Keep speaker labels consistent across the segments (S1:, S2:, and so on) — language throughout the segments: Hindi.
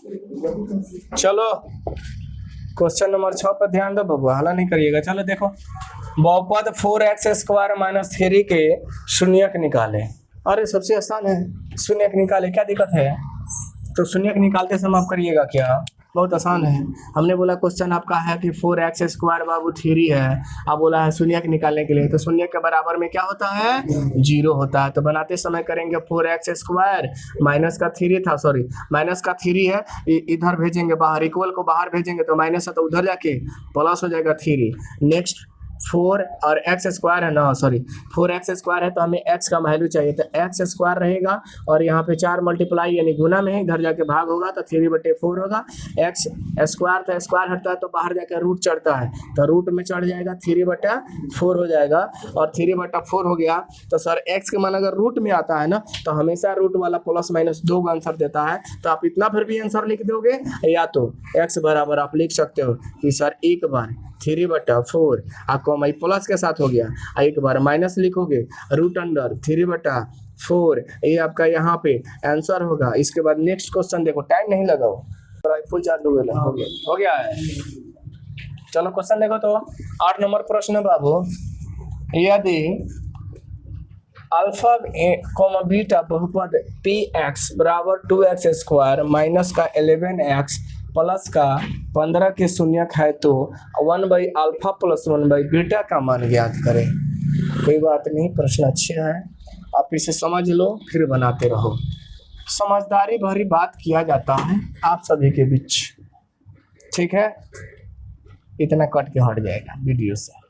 S1: चलो क्वेश्चन नंबर 6 पर ध्यान दो बबुआ, हला नहीं करिएगा। चलो देखो, बहुपद 4x² माइनस 3 के शून्यक निकाले। अरे सबसे आसान है, शून्यक निकाले, क्या दिक्कत है? तो शून्यक निकालते समय आप करिएगा क्या, बहुत आसान है। हमने बोला क्वेश्चन आपका है कि 4x² बाबू 3 है, अब बोला है शून्यक निकालने के लिए, तो शून्य के बराबर में क्या होता है? 0 होता है। तो बनाते समय करेंगे 4x² माइनस का 3 था, सॉरी माइनस का 3 है, इधर भेजेंगे बाहर, इक्वल को बाहर भेजेंगे तो माइनस है, तो उधर जाके प्लस हो जाएगा 3। नेक्स्ट 4 और x² है ना, सॉरी 4x² है तो हमें x का वैल्यू चाहिए, तो x² रहेगा और यहाँ पे 4 मल्टीप्लाई यानी गुना में है, इधर जाके भाग होगा तो 3/4 होगा। x² तो स्क्वायर हटता है तो बाहर जाकर रूट चढ़ता है, तो रूट में चढ़ जाएगा 3/4 हो जाएगा। और 3/4 हो गया तो सर x का मान अगर रूट में आता है ना तो हमेशा रूट वाला प्लस माइनस 2 का आंसर देता है, तो आप इतना फिर भी आंसर लिख दोगे, या तो x बराबर आप लिख सकते हो कि सर एक बार 3/4 आपको हमारी प्लस के साथ हो गया, एक बार माइनस लिखोगे रूट अंडर 3/4, ये आपका यहाँ पे आंसर होगा। इसके बाद नेक्स्ट क्वेश्चन देखो, टाइम नहीं लगाओ, फुल चार्ज हो गया है। चलो क्वेश्चन देखो तो 8 नंबर प्रश्न बाबू, यदि अल्फा कॉमा बीटा बहुपद px बराबर 2x² माइनस का 11x प्लस का 15 के शून्यक है तो 1/α प्लस 1/बीटा का मान ज्ञात करें। कोई बात नहीं, प्रश्न अच्छे हैं, आप इसे समझ लो फिर बनाते रहो। समझदारी भरी बात किया जाता है आप सभी के बीच, ठीक है? इतना कट के हट जाएगा वीडियो से।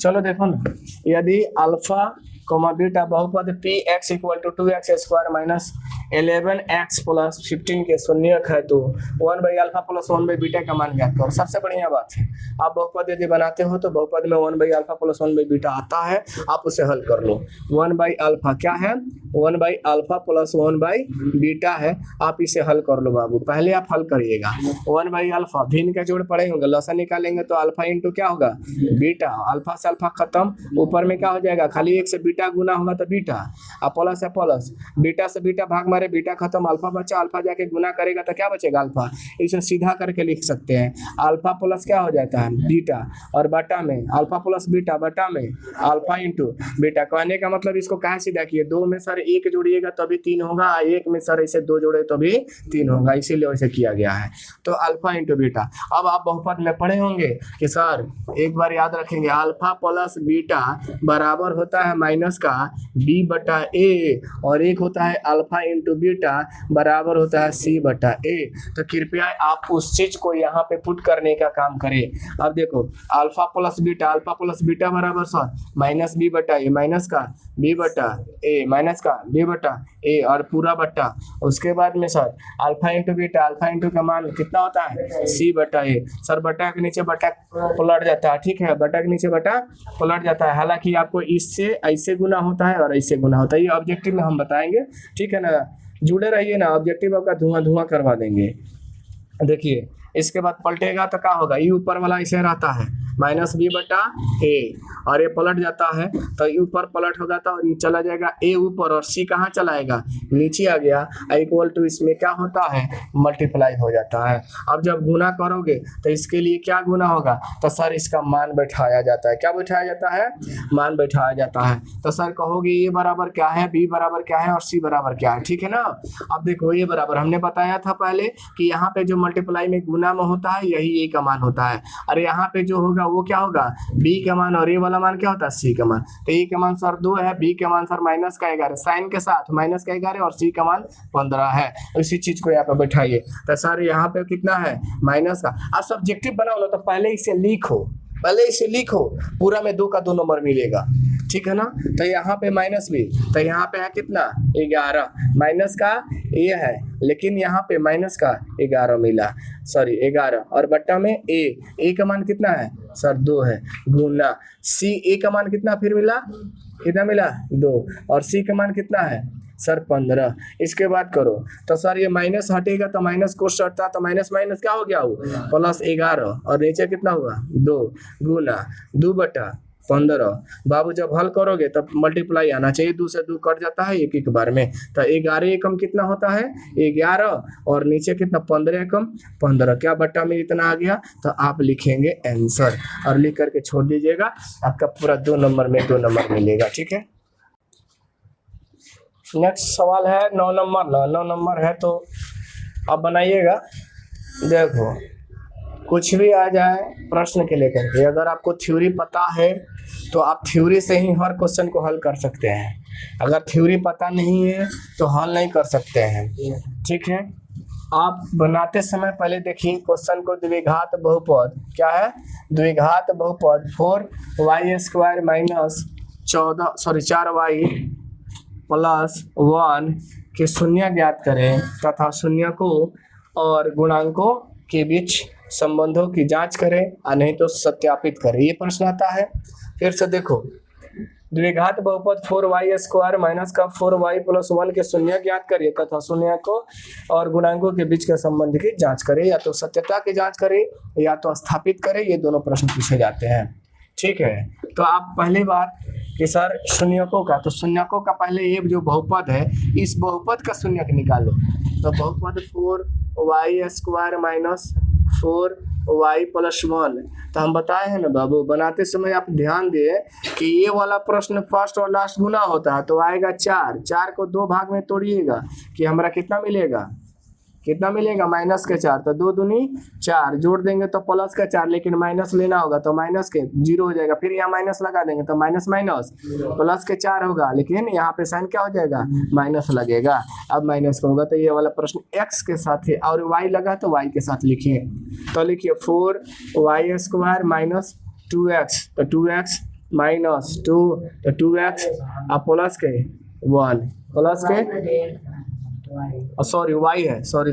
S1: चलो देखो ना, यदि अल्फा कॉमा बीटा बहुपद px = 2x² minus 11x plus 15 के शून्यक है तो 1/α प्लस 1/बीटा का मान ज्ञात करो। सबसे बढ़िया बात है, आप बहुपद यदि बनाते हो तो बहुपद में 1/α प्लस 1/बीटा आता है, आप उसे हल कर लो। 1/α क्या है? 1/α प्लस 1/बीटा है, आप इसे हल कर लो बाबू। पहले आप हल करिएगा 1/α, भिन्न का जोड़ पड़े होंगे, लसा निकालेंगे तो अल्फा इंटू क्या होगा? बीटा। अल्फा से अल्फा खत्म, ऊपर में क्या हो जाएगा? खाली 1 से बीटा गुना होगा तो बीटा, और प्लस है प्लस, बीटा से बीटा भाग मारे बीटा खत्म, अल्फा बचा, अल्फा जाके गुना करेगा तो क्या बचेगा? अल्फा। इसे सीधा करके लिख सकते हैं, अल्फा प्लस क्या हो जाता है? बीटा, और बटा में अल्फा प्लस बीटा, बटा में अल्फा इंटू बीटा। कहने का मतलब इसको कहाँ सीधा किए, 2 में सर 1 जोड़िएगा तभी 3 होगा, 1 में सर इसे 2 जोड़े तो भी 3 होगा, इसीलिए वैसे किया गया है। तो अल्फा इंटू बीटा। अब आप बहुपद में पढ़े होंगे कि सर एक बार याद रखेंगे, अल्फा प्लस बीटा बराबर होता है माइनस का b/a, और एक होता है अल्फा इंटू बीटा बराबर होता है c/a। तो कृपया आप उस चीज को यहाँ पे पुट करने का काम करें। अब देखो अल्फा प्लस बीटा बराबर सर माइनस b/a, माइनस का b/a, माइनस का b/a और पूरा बट्टा। उसके बाद में sir alpha into beta, alpha into का मान कितना होता है? c/a। सर बट्टा के नीचे बट्टा पलट जाता है, ठीक है, बट्टा के नीचे बट्टा पलट जाता है। हालांकि आपको इससे ऐसे गुना होता है और ऐसे गुना होता है, ये ऑब्जेक्टिव में हम बताएंगे, ठीक है ना? जुड़े रहिए ना, ऑब्जेक्टिव आपका धुआं करवा देंगे। देखिए इसके बाद पलटेगा तो क्या होगा? ये ऊपर वाला ऐसे रहता है माइनस b/a, और ये पलट जाता है तो ये ऊपर पलट होगा तो ये चला जाएगा a ऊपर, और c कहाँ चला आएगा? नीचे आ गया, इक्वल टू इसमें क्या होता है? मल्टीप्लाई हो जाता है। अब जब गुना करोगे तो इसके लिए क्या गुना होगा? तो सर इसका मान बैठाया जाता है। क्या बैठाया जाता है? मान बैठाया जाता है। तो सर कहोगे a बराबर क्या है, b बराबर क्या है और c बराबर क्या है, ठीक है ना? अब देखो a बराबर हमने बताया था पहले कि यहाँ पे जो मल्टीप्लाई में गुना में होता है यही a का मान होता है, और यहाँ पे जो होगा वो क्या होगा? b का मान, और a वाला मान क्या होता है? c का मान। तो a का मान सर 2 है, b का मान सर माइनस का 11 साइन के साथ माइनस का 11, और c का मान 15 है। इसी चीज को यहाँ पे बैठाइए। तो सर यहाँ पे कितना है? माइनस का। आप सब्जेक्टिव बनाओ ना तो पहले इसे लिखो, पूरा में 2 का 2 नंबर मिलेगा, ठीक है ना? तो यहाँ पे माइनस भी, तो यहाँ पे है कितना? 11, माइनस का ये है लेकिन यहाँ पे माइनस का 11 मिला, सॉरी 11, और बट्टा में a का मान कितना है सर? 2 है, गुना a का मान कितना फिर मिला? कितना मिला? 2, और c का मान कितना है सर? 15। इसके बाद करो तो सर ये माइनस हटेगा तो माइनस को हटता तो माइनस माइनस क्या हो गया? वो प्लस 11, और नीचे कितना हुआ? 2, गुना 2/, 15। बाबू जब हल करोगे तब मल्टीप्लाई आना चाहिए, 2 से 2 कट जाता है एक एक बार में, तो 11 एकम कितना होता है 11, और नीचे कितना 15 एकम 15, क्या बट्टा में इतना आ गया, तो आप लिखेंगे आंसर और लिख करके छोड़ दीजिएगा, आपका पूरा 2 नंबर में 2 नंबर मिलेगा। ठीक है, नेक्स्ट सवाल है 9 नंबर। 9 नंबर है तो अब बनाइएगा। देखो कुछ भी आ जाए प्रश्न के लेकर के, अगर आपको थ्योरी पता है तो आप थ्योरी से ही हर क्वेश्चन को हल कर सकते हैं, अगर थ्योरी पता नहीं है तो हल नहीं कर सकते हैं। ठीक है, आप बनाते समय पहले देखिए क्वेश्चन को, द्विघात बहुपद क्या है, द्विघात बहुपद 4y² माइनस 4y प्लस 1 के शून्य ज्ञात करें तथा शून्य को और गुणांकों के बीच संबंधों की जांच करें, और नहीं तो सत्यापित करें, ये प्रश्न आता है। फिर से देखो, द्विघात बहुपद 4y² माइनस का 4y प्लस 1 के शून्य ज्ञात करिए तथा शून्य को और गुणांकों के बीच के संबंध की जांच करें, या तो सत्यता की जांच करें या तो स्थापित करें, ये दोनों प्रश्न पूछे जाते हैं। ठीक है, तो आप पहली बार कि सर शून्यकों का, तो शून्यकों का पहले ये जो बहुपद है इस बहुपद का शून्यक निकालो, तो बहुपद 4y² माइनस 4y प्लस 1, तो हम बताए हैं ना बाबू, बनाते समय आप ध्यान दिए कि ये वाला प्रश्न फर्स्ट और लास्ट गुना होता है, तो आएगा 4, 4 को 2 भाग में तोड़िएगा कि हमारा कितना मिलेगा, कितना मिलेगा माइनस के 4, तो 2 दूनी 4, जोड़ देंगे तो प्लस का 4, लेकिन माइनस लेना होगा तो माइनस के 0 हो जाएगा, फिर यहाँ माइनस लगा देंगे तो माइनस माइनस प्लस के 4 होगा, लेकिन यहाँ पे साइन क्या हो जाएगा माइनस लगेगा। अब माइनस का होगा तो ये वाला प्रश्न x के साथ है, और y लगा तो y के साथ लिखिए, तो लिखिए 4y² माइनस 2x, तो 2x माइनस 2, तो 2x अब प्लस के 1 प्लस के सॉरी y है, सॉरी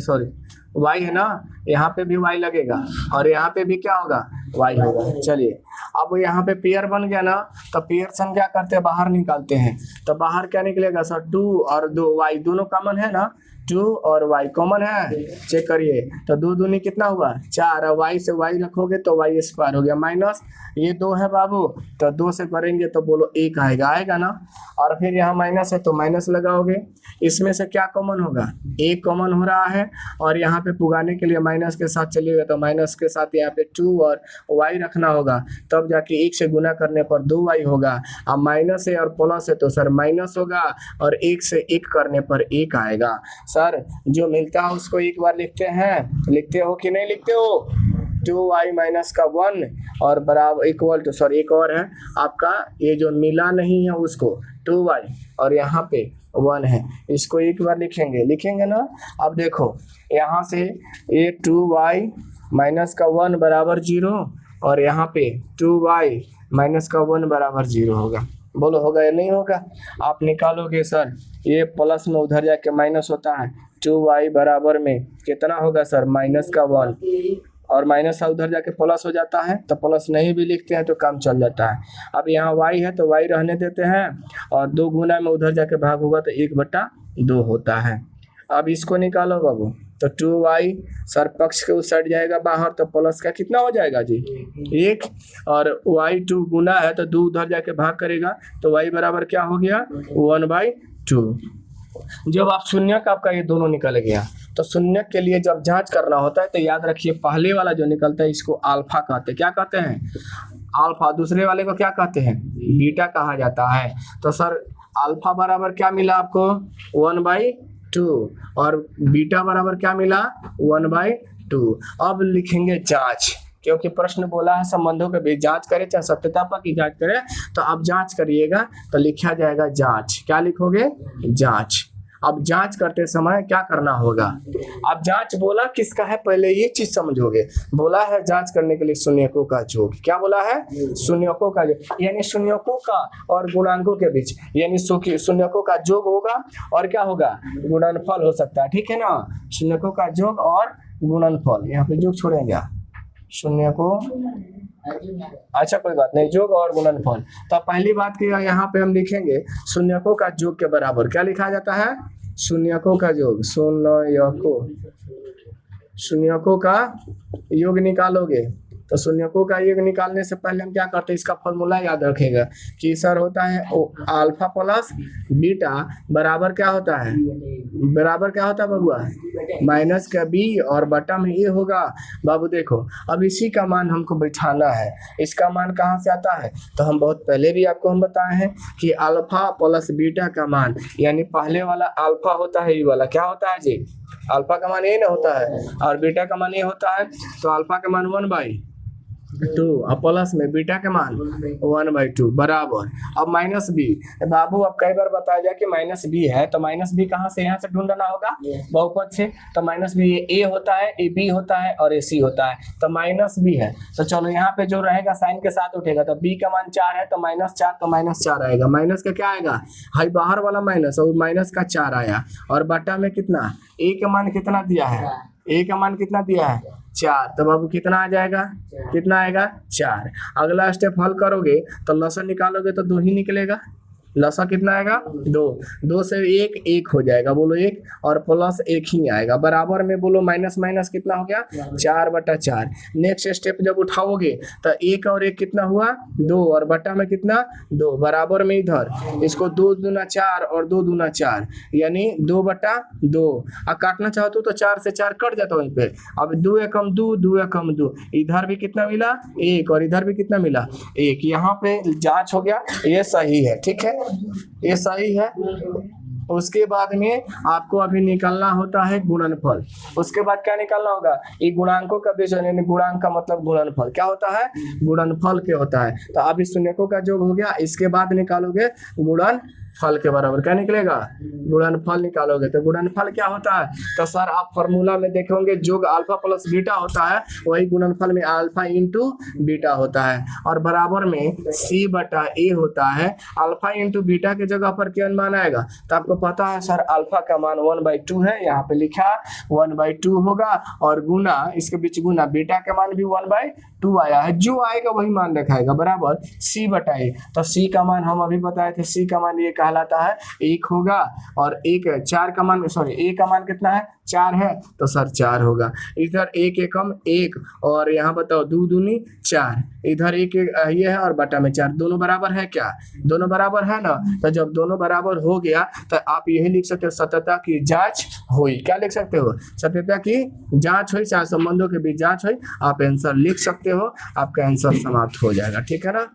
S1: y है ना, यहाँ पे भी y लगेगा और यहाँ पे भी क्या होगा y होगा। चलिए अब यहाँ पे पेयर बन गया ना, तो पेयर सम क्या करते हैं बाहर निकालते हैं, तो बाहर क्या निकलेगा सर 2 और 2 y दोनों कॉमन है ना, 2 और y कॉमन है, चेक करिए, तो 2 दूनी कितना हुआ 4, और y से y रखोगे तो y² हो गया, माइनस ये 2 है बाबू, तो 2 से करेंगे तो बोलो 1 आएगा, आएगा ना, और फिर यहाँ माइनस है तो माइनस लगाओगे, इसमें से क्या कॉमन होगा 1 कॉमन हो रहा है, और यहाँ पे पुगाने के लिए माइनस के साथ चलिएगा तो माइनस के साथ यहाँ पे 2 और y रखना होगा, तब जाके 1 से गुना करने पर 2y होगा। अब माइनस है और प्लस है तो सर माइनस होगा, और 1 से 1 करने पर 1 आएगा। सर जो मिलता है उसको एक बार लिखते हैं, लिखते हो कि नहीं लिखते हो, 2y माइनस का 1 और बराबर इक्वल टू, सॉरी एक और है आपका, ये जो मिला नहीं है उसको 2y और यहाँ पे 1 है, इसको एक बार लिखेंगे ना। अब देखो यहाँ से ये 2y माइनस का 1 बराबर 0, और यहाँ पे 2y माइनस का 1 बराबर 0 होगा, बोलो होगा या नहीं होगा। आप निकालोगे सर, ये प्लस में उधर जाके माइनस होता है, 2y बराबर में कितना होगा सर माइनस का 1, और माइनस का उधर जाके प्लस हो जाता है, तो प्लस नहीं भी लिखते हैं तो काम चल जाता है। अब यहाँ y है तो y रहने देते हैं, और 2 गुना में उधर जाके भाग होगा तो 1/2 होता है। अब इसको निकालो बाबू, तो 2y सर पक्ष के उस साइड जाएगा बाहर, तो प्लस का कितना हो जाएगा जी 1, और y 2 गुना है तो 2 उधर जाके भाग करेगा, तो y बराबर क्या हो गया 1/2। जब आप शून्य का आपका ये दोनों निकल गया, तो शून्य के लिए जब जांच करना होता है तो याद रखिए पहले वाला जो निकलता है इसको अल्फा कहते हैं, क्या कहते हैं अल्फा, दूसरे वाले को क्या कहते हैं बीटा कहा जाता है। तो सर अल्फा बराबर क्या मिला आपको 1/2, और बीटा बराबर क्या मिला 1/2। अब लिखेंगे जांच, क्योंकि प्रश्न बोला है संबंधों के बीच जांच करें चाहे सत्यता पर की जांच करें, तो अब जांच करिएगा तो लिखा जाएगा जांच, क्या लिखोगे जांच। अब जांच करते समय क्या करना होगा, अब जांच बोला किसका है पहले ये चीज समझोगे, बोला है जांच करने के लिए शून्यकों का योग, क्या बोला है शून्यकों का योग, यानी शून्यकों का और गुणांकों के बीच, यानी शून्यकों का योग होगा और क्या होगा गुणनफल हो सकता है, ठीक है ना, शून्यकों का योग और गुणनफल, यहाँ पे योग छोड़ेंगे शून्य को, अच्छा कोई बात नहीं, योग और गुणनफल। तो पहली बात की यहाँ पे हम लिखेंगे शून्यकों का योग के बराबर क्या लिखा जाता है शून्यकों का योग, शून्यकों का योग निकालोगे तो शून्यकों का योग निकालने से पहले हम क्या करते हैं, इसका फॉर्मूला याद रखेगा कि सर होता है अल्फा प्लस बीटा बराबर क्या होता है, बराबर क्या होता है बबुआ, माइनस का बी और बटा में ए होगा। बाबू देखो अब इसी का मान हमको बैठाना है, इसका मान कहाँ से आता है, तो हम बहुत पहले भी आपको हम बताए हैं कि अल्फा प्लस बीटा का मान, यानी पहले वाला अल्फा होता है, ये वाला क्या होता है जी, अल्फा का मान ए ना होता है और बीटा का मान ए होता है, तो अल्फा का मान 1/2 और प्लस में बीटा का मान 1/2 बराबर। अब माइनस बी, बाबू अब कई बार बताया जाए कि माइनस बी है, तो माइनस बी कहाँ से, यहाँ से ढूंढना होगा बहुपद से, तो माइनस बी ए होता है, ए बी होता है और ए सी होता है, तो माइनस बी है, तो चलो यहाँ पे जो रहेगा साइन के साथ उठेगा, तो बी का मान 4 है तो -4, तो -4 आएगा, माइनस का क्या आएगा, हाई बाहर वाला माइनस और माइनस का 4 आया, और बटा में कितना, ए का मान कितना दिया है, ए का मान कितना दिया है 4, तो बाबू कितना आ जाएगा, कितना आएगा 4। अगला स्टेप हल करोगे तो लसन निकालोगे तो 2 ही निकलेगा, लसा कितना आएगा 2, 2 से 1 1 हो जाएगा, बोलो 1 और प्लस 1 ही आएगा, बराबर में बोलो माइनस माइनस कितना हो गया 4/4। नेक्स्ट स्टेप जब उठाओगे तो 1 और 1 कितना हुआ 2 और बटा में कितना 2, बराबर में इधर इसको 2 दूना 4 और 2 दूना 4 यानी 2/2। अब काटना चाहते हो तो 4 से 4 कट जाता वहीं पे, अब 2 एकम 2, 2 एकम 2, इधर भी कितना मिला 1 और इधर भी कितना मिला 1, यहाँ पे जांच हो गया, ये सही है, ठीक है ये सही है। उसके बाद में आपको अभी निकालना होता है गुणनफल, उसके बाद क्या निकालना होगा, ये गुणांकों का विषय, यानी गुणांक का मतलब गुणनफल क्या होता है, गुणनफल क्या होता है, तो अब इस शून्यकों का योग हो गया, इसके बाद निकालोगे गुणनफल के बराबर क्या निकलेगा, गुणनफल निकालोगे, तो गुणनफल क्या होता है, तो सर आप फॉर्मूला में देखोगे योग अल्फा प्लस बीटा होता है, वही गुणनफल में अल्फा इंटू बीटा होता है और बराबर में c/a होता है। अल्फा इंटू बीटा के जगह पर क्या मान आएगा, तो आपको पता है सर अल्फा का मान 1/2 है, यहाँ पे लिखा 1/2 होगा और गुना इसके बीच गुना बीटा का मान भी 1/2 आया है, जो आएगा वही मान रखाएगा बराबर c/a। तो c का मान हम अभी बताए थे, c का मान ये कहलाता है 1 होगा और 4 का मान, सॉरी a का मान कितना है 4 है, तो सर 4 होगा, इधर 1 एकम 1 और यहाँ बताओ 2 दूनी 4, इधर 1 ये है और बटा में 4, दोनों बराबर है क्या, दोनों बराबर है ना, तो जब दोनों बराबर हो गया तो आप यही लिख सकते हो सत्यता की जांच हुई, क्या लिख सकते हो, सत्यता की जांच हुई, चार संबंधों के बीच जांच हुई, आप आंसर लिख सकते हो, आपका आंसर समाप्त हो जाएगा, ठीक है ना।